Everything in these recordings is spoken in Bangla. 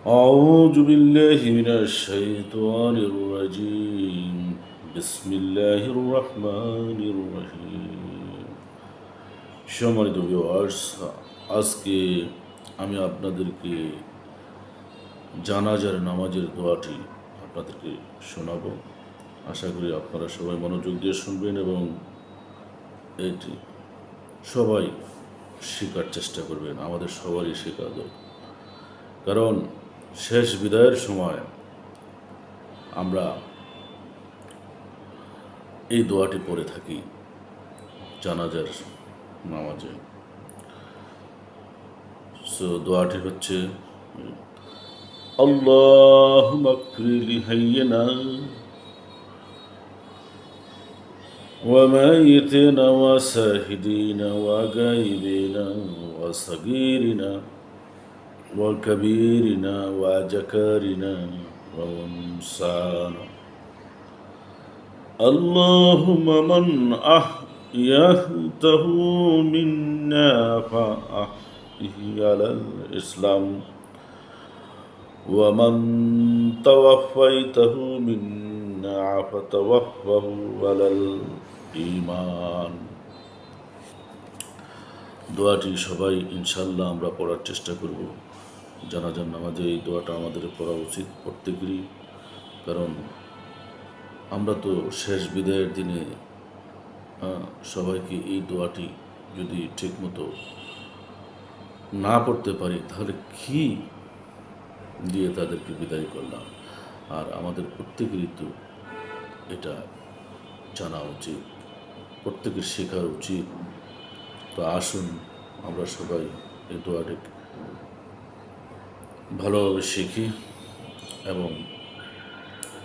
أعوذ بالله من الشيطان الرجيم بسم الله الرحمن الرحيم সম্মানিত ভিউয়ার্স, আজকে আমি আপনাদেরকে জানাজার নামাজের দোয়াটি আপনাদেরকে শোনাবো। আশা করি আপনারা সবাই মনোযোগ দিয়ে শুনবেন এবং এটি সবাই শেখার চেষ্টা করবেন। আমাদের সবারই শেখা দরকার, কারণ শেষ বিদায়ের সময় আমরা এই দোয়াটি পড়ে থাকি জানাজার নামাজে। দোয়াটি হচ্ছে আল্লাহুম্মা গফির লিহাইয়িনা ওয়া মাইয়িতিনা ওয়া শাহিদিনা ওয়া গায়বিনা ওয়া সাগীরিনা ওয়া কাবীরিনা ওয়া যাকারিনা ওয়া উনসানা اللهم من أحييته منا فأحيه على الإسلام ومن توفيته منا فتوفه على الإيمان। দোয়াটি সবাই ইনশাল্লাহ আমরা পড়ার চেষ্টা করব। জানাজার নামাজে এই দোয়াটা আমাদের পড়া উচিত প্রত্যেকেরই, কারণ আমরা তো শেষ বিদায়ের দিনে সবাইকে এই দোয়াটি যদি ঠিকমতো না পড়তে পারি তাহলে কি দিয়ে তাদেরকে বিদায় করলাম। আর আমাদের প্রত্যেকেরই তো এটা জানা উচিত, প্রত্যেকের শেখার উচিত। তো আসুন আমরা সবাই এই দোয়াটি ভালোভাবে শিখি এবং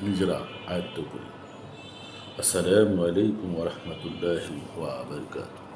নিজেরা আয়ত্ত করি। আসসালামু আলাইকুম ওয়া রাহমাতুল্লাহি ওয়া বারাকাতুহু।